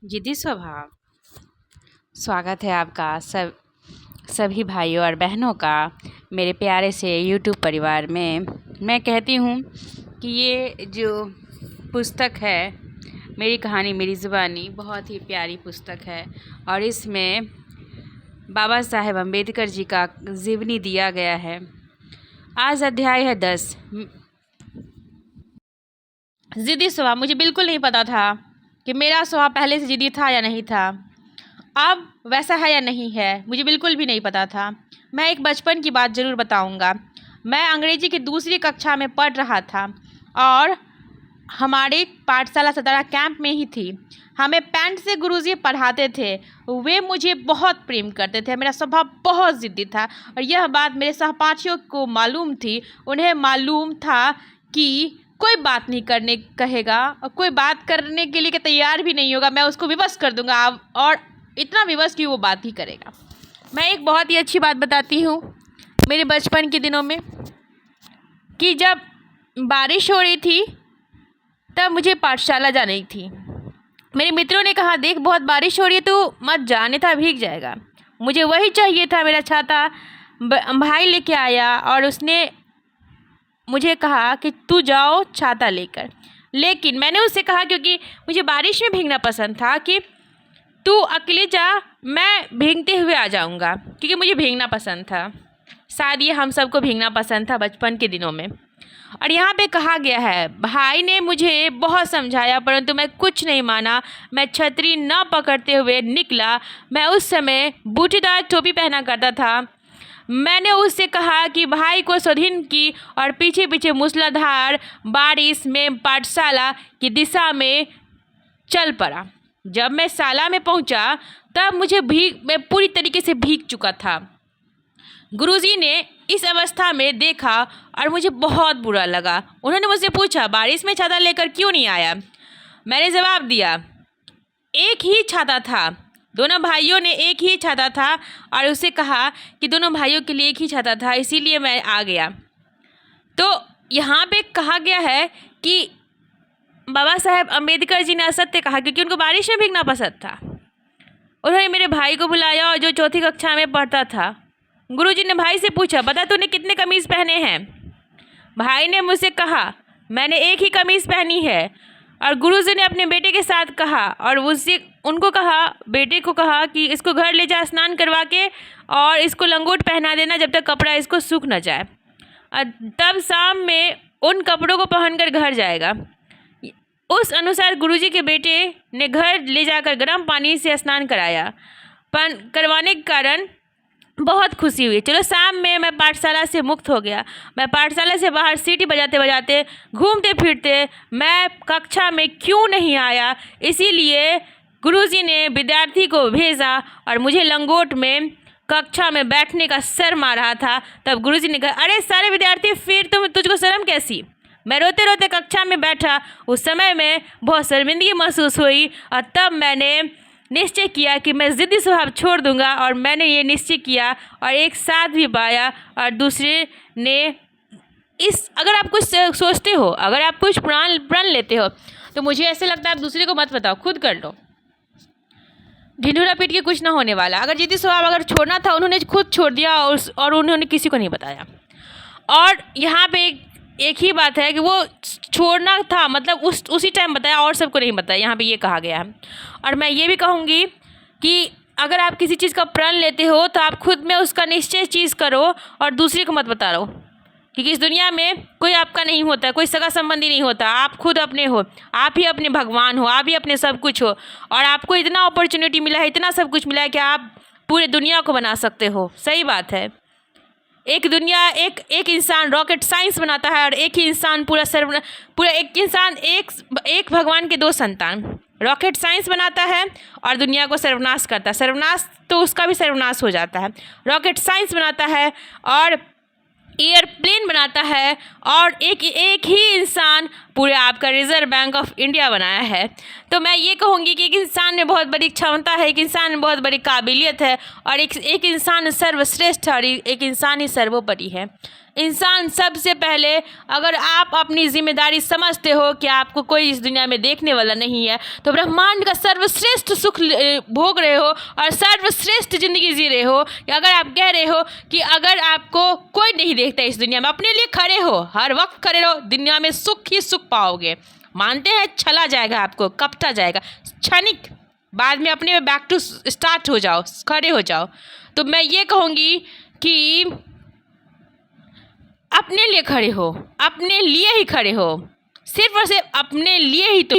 जिद्दी स्वभाव। स्वागत है आपका सभी भाइयों और बहनों का मेरे प्यारे से YouTube परिवार में। मैं कहती हूँ कि ये जो पुस्तक है मेरी कहानी मेरी ज़ुबानी बहुत ही प्यारी पुस्तक है और इसमें बाबा साहेब अम्बेडकर जी का जीवनी दिया गया है। आज अध्याय है 10। ज़िद्दी स्वभाव। मुझे बिल्कुल नहीं पता था कि मेरा स्वभाव पहले से ज़िद्दी था या नहीं था, अब वैसा है या नहीं है, मुझे बिल्कुल भी नहीं पता था। मैं एक बचपन की बात ज़रूर बताऊंगा। मैं अंग्रेजी की दूसरी कक्षा में पढ़ रहा था और हमारे पाठशाला सतारा कैंप में ही थी। हमें पैंट से गुरुजी पढ़ाते थे। वे मुझे बहुत प्रेम करते थे। मेरा स्वभाव बहुत ज़िद्दी था और यह बात मेरे सहपाठियों को मालूम थी। उन्हें मालूम था कि कोई बात नहीं करने कहेगा और कोई बात करने के लिए तैयार भी नहीं होगा, मैं उसको विवश कर दूंगा और इतना विवश कि वो बात ही करेगा। मैं एक बहुत ही अच्छी बात बताती हूँ मेरे बचपन के दिनों में कि जब बारिश हो रही थी तब मुझे पाठशाला जानी थी। मेरे मित्रों ने कहा देख बहुत बारिश हो रही है तो मत जा, अन्यथा भीग जाएगा। मुझे वही चाहिए था। मेरा छाता भाई लेके आया और उसने मुझे कहा कि तू जाओ छाता लेकर, लेकिन मैंने उससे कहा क्योंकि मुझे बारिश में भीगना पसंद था कि तू अकेले जा, मैं भीगते हुए आ जाऊंगा, क्योंकि मुझे भीगना पसंद था। शायद ये हम सबको भीगना पसंद था बचपन के दिनों में। और यहाँ पे कहा गया है भाई ने मुझे बहुत समझाया परंतु मैं कुछ नहीं माना। मैं छतरी न पकड़ते हुए निकला। मैं उस समय बूटीदार टोपी पहना करता था। मैंने उससे कहा कि भाई को स्वाधीन की और पीछे पीछे मूसलाधार बारिश में पाठशाला की दिशा में चल पड़ा। जब मैं शाला में पहुंचा तब मैं पूरी तरीके से भीग चुका था। गुरुजी ने इस अवस्था में देखा और मुझे बहुत बुरा लगा। उन्होंने मुझसे पूछा बारिश में छाता लेकर क्यों नहीं आया। मैंने जवाब दिया एक ही छाता था, दोनों भाइयों ने एक ही छाता था और उसे कहा कि दोनों भाइयों के लिए एक ही छाता था, इसीलिए मैं आ गया। तो यहाँ पे कहा गया है कि बाबा साहेब अम्बेडकर जी ने असत्य कहा क्योंकि उनको बारिश में भीगना पसंद था। उन्होंने मेरे भाई को बुलाया और जो चौथी कक्षा में पढ़ता था। गुरुजी ने भाई से पूछा बता तूने कितने कमीज़ पहने हैं। भाई ने मुझसे कहा मैंने एक ही कमीज़ पहनी है। और गुरुजी ने अपने बेटे के साथ कहा और बेटे को कहा कि इसको घर ले जा स्नान करवा के और इसको लंगोट पहना देना जब तक कपड़ा इसको सूख न जाए, तब शाम में उन कपड़ों को पहनकर घर जाएगा। उस अनुसार गुरुजी के बेटे ने घर ले जाकर गर्म पानी से स्नान करवाने के कारण बहुत खुशी हुई। चलो शाम में मैं पाठशाला से मुक्त हो गया। मैं पाठशाला से बाहर सीटी बजाते बजाते घूमते फिरते मैं कक्षा में क्यों नहीं आया, इसीलिए गुरुजी ने विद्यार्थी को भेजा और मुझे लंगोट में कक्षा में बैठने का शर्म आ रहा था। तब गुरुजी ने कहा अरे सारे विद्यार्थी फिर तुझको शर्म कैसी। मैं रोते रोते कक्षा में बैठा। उस समय में बहुत शर्मिंदगी महसूस हुई और तब मैंने निश्चय किया कि मैं ज़िद्दी स्वभाव छोड़ दूंगा और मैंने ये निश्चय किया और एक साथ भी पाया। और दूसरे ने अगर आप कुछ सोचते हो, अगर आप कुछ प्रण लेते हो तो मुझे ऐसे लगता है आप दूसरे को मत बताओ, खुद कर लो। ढिंढोरा पीट के कुछ ना होने वाला। अगर ज़िद्दी स्वभाव अगर छोड़ना था उन्होंने खुद छोड़ दिया और उन्होंने किसी को नहीं बताया। और यहाँ पे एक ही बात है कि वो छोड़ना था मतलब उसी टाइम बताया और सबको नहीं बताया, यहाँ पे ये कहा गया है। और मैं ये भी कहूँगी कि अगर आप किसी चीज़ का प्रण लेते हो तो आप खुद में उसका निश्चय चीज़ करो और दूसरे को मत बता रहो, क्योंकि इस दुनिया में कोई आपका नहीं होता, कोई सगा संबंधी नहीं होता। आप खुद अपने हो, आप ही अपने भगवान हो, आप ही अपने सब कुछ हो। और आपको इतना अपॉर्चुनिटी मिला है, इतना सब कुछ मिला है कि आप पूरे दुनिया को बना सकते हो। सही बात है। एक इंसान रॉकेट साइंस बनाता है और एक ही इंसान एक भगवान के दो संतान। रॉकेट साइंस बनाता है और दुनिया को सर्वनाश करता है। सर्वनाश तो उसका भी सर्वनाश हो जाता है। रॉकेट साइंस बनाता है और एयरप्लेन बनाता है और एक ही इंसान पूरे आपका रिजर्व बैंक ऑफ इंडिया बनाया है। तो मैं ये कहूँगी कि एक इंसान में बहुत बड़ी क्षमता है, एक इंसान में बहुत बड़ी काबिलियत है और एक इंसान सर्वश्रेष्ठ है और एक इंसान ही सर्वोपरि है। इंसान सबसे पहले, अगर आप अपनी जिम्मेदारी समझते हो कि आपको कोई इस दुनिया में देखने वाला नहीं है, तो ब्रह्मांड का सर्वश्रेष्ठ सुख भोग रहे हो और सर्वश्रेष्ठ ज़िंदगी जी रहे हो। अगर आप कह रहे हो कि अगर आपको कोई नहीं देखता इस दुनिया में, अपने लिए खड़े हो, हर वक्त खड़े रहो, दुनिया में सुख ही सुख पाओगे। मानते हैं चला जाएगा, आपको कपटा जाएगा, क्षणिक, बाद में अपने बैक टू स्टार्ट हो जाओ, खड़े हो जाओ। तो मैं ये कहूँगी कि अपने लिए खड़े हो, अपने लिए ही खड़े हो, सिर्फ और सिर्फ अपने लिए ही। तो